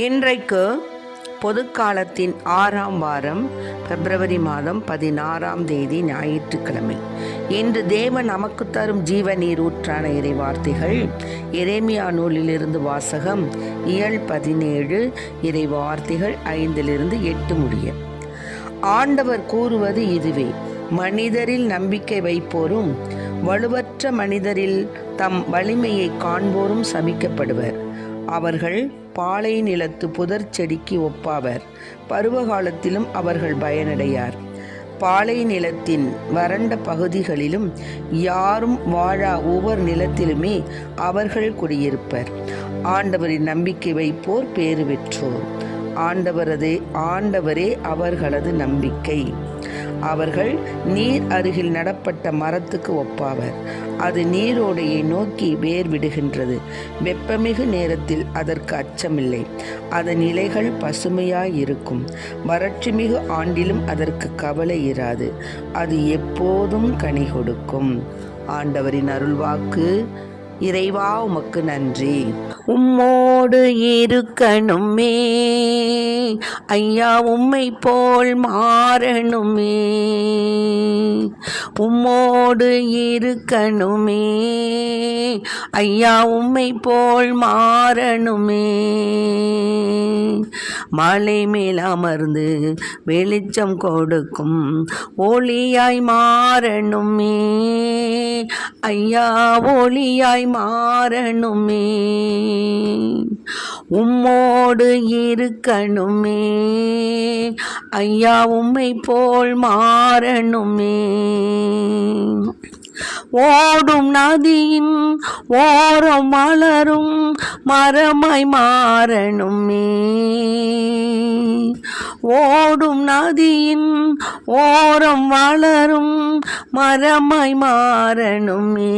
இன்றைக்கு பொதுக்காலத்தின் 6ஆம் வாரம் பிப்ரவரி மாதம் 16ஆம் தேதி ஞாயிற்றுக்கிழமை. இன்று தேவன் நமக்கு தரும் ஜீவ நீரூற்றான இறை வார்த்தைகள் எரேமியா நூலிலிருந்து வாசகம் இயல் 17 இறை வார்த்தைகள் 5-8 முடிய. ஆண்டவர் கூறுவது இதுவே: மனிதரில் நம்பிக்கை வைப்போரும் வலுவற்ற மனிதரில் தம் வலிமையை காண்போரும் சபிக்கப்படுவர். அவர்கள் பாலை நிலத்து புதர் செடிக்கு ஒப்பாவர். பருவகாலத்திலும் அவர்கள் பயனடையார். பாலை நிலத்தின் வறண்ட பகுதிகளிலும் யாரும் வாழா ஒவ்வொரு நிலத்திலுமே அவர்கள் குடியிருப்பர். ஆண்டவரின் நம்பிக்கை வைப்போர் பேறு பெற்றோர். ஆண்டவரே அவர்களது நம்பிக்கை. அவர்கள் நீர் அருகில் நடப்பட்ட மரத்துக்கு ஒப்பாவர். அது நீரோடையை நோக்கி வேர் விடுகின்றது. வெப்பமிகு நேரத்தில் அதற்கு அச்சமில்லை. அதன் இலைகள் பசுமையாயிருக்கும். வறட்சிமிகு ஆண்டிலும் அதற்கு கவலை இராது. அது எப்போதும் கனி கொடுக்கும். ஆண்டவரின் அருள்வாக்கு. இறைவா, உமக்கு நன்றி. உம்மோடு இருக்கணுமே ஐயா, உம்மை போல் மாறணுமே. உம்மோடு இருக்கணுமே ஐயா, உம்மை போல் மாறணுமே. மலை மேல் அமர்ந்து வெளிச்சம் கொடுக்கும் ஒளியாய் மாறணுமே ஐயா, ஒளியாய் மாறணுமே. உம்மோடு இருக்கணுமே ஐயா, உம்மை போல் மாறணுமே. ஓடும் நதியின் ஓரம் மலரும் மரமாய் மாறணுமே. ஓடும் நதியின் ஓரம் வளரும் மரமாய் மாறணுமே.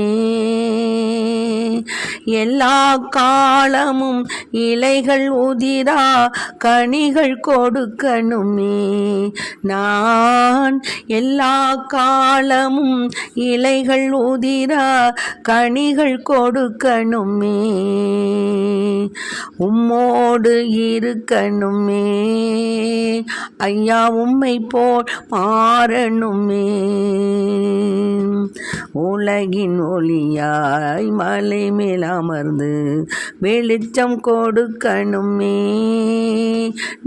எல்லா காலமும் இலைகள் உதிரா கனிகள் கொடுக்கணுமே. நான் எல்லா காலமும் இலைகள் உதிரா கனிகள் கொடுக்கணுமே. உம்மோடு இருக்கணுமே ஐயா, உம்மை போல் மாறணுமே. உலகின் ஒளியாய் மலை மேல் அமர்ந்து வெளிச்சம் கொடுக்கணுமே.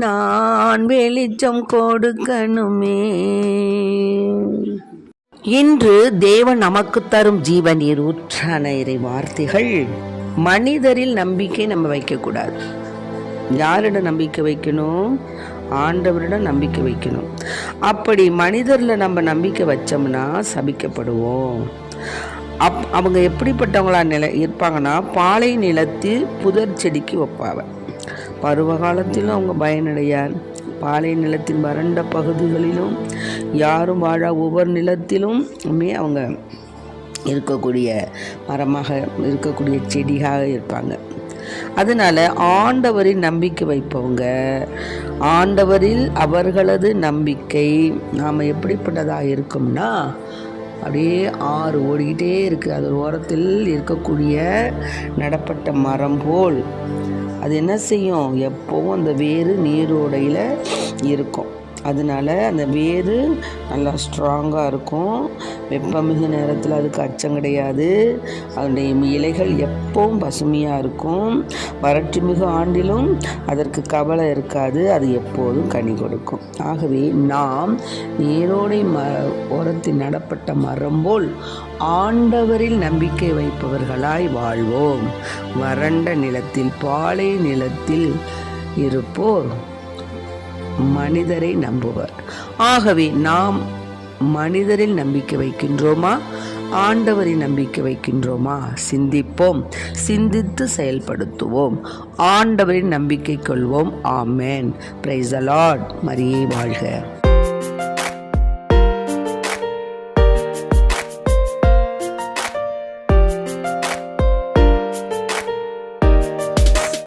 நான் வெளிச்சம் கொடுக்கணுமே. இன்று தேவன் நமக்கு தரும் ஜீவ நீரூற்றான இறை வார்த்தைகள். மனிதரில் நம்பிக்கை நம்ம வைக்கக்கூடாது. யாரிடம் நம்பிக்கை வைக்கணும்? ஆண்டவரிடம் நம்பிக்கை வைக்கணும். அப்படி மனிதரில் நம்ம நம்பிக்கை வச்சோம்னா சபிக்கப்படுவோம். அவங்க எப்படிப்பட்டவங்களா இருப்பாங்கன்னா, பாலை நிலத்தில் புதர் செடிக்கு ஒப்பாவர். பருவ காலத்திலும் அவங்க பயனடையார். பாலை நிலத்தின் வறண்ட பகுதிகளிலும் யாரும் வாழா ஒவ்வொரு நிலத்திலும் அவங்க இருக்கக்கூடிய மரமாக இருக்கக்கூடிய செடியாக இருப்பாங்க. அதனால ஆண்டவரின் நம்பிக்கை வைப்பவங்க, ஆண்டவரில் அவர்களது நம்பிக்கை நாம் எப்படிப்பட்டதாக இருக்கும்னா, அப்படியே ஆறு ஓடிக்கிட்டே இருக்குது. அது ஓரத்தில் இருக்கக்கூடிய நடப்பட்ட மரம் போல் அது என்ன செய்யும்? எப்போவும் அந்த வேறு நீரோடையில் இருக்கும். அதனால அந்த வேறு நல்லா ஸ்ட்ராங்காக இருக்கும். வெப்பமிகு நேரத்தில் அதுக்கு அச்சம் கிடையாது. அதனுடைய இலைகள் எப்பவும் பசுமையாக இருக்கும். வறட்சி மிகு ஆண்டிலும் அதற்கு கவலை இருக்காது. அது எப்போதும் கனி கொடுக்கும். ஆகவே நாம் நீரோடை ஓரத்தில் நடப்பட்ட மரம் போல் ஆண்டவரில் நம்பிக்கை வைப்பவர்களாய் வாழ்வோம். வறண்ட நிலத்தில் பாலை நிலத்தில் இருப்போர் மனிதரை நம்புவர். ஆகவே நாம் மனிதரில் நம்பிக்கை வைக்கின்றோமா, ஆண்டவரின் நம்பிக்கை வைக்கின்றோமா? சிந்திப்போம், சிந்தித்து செயல்படுத்துவோம். ஆண்டவரின் நம்பிக்கை கொள்வோம். ஆமென். Praise the Lord. மரியே வாழ்க.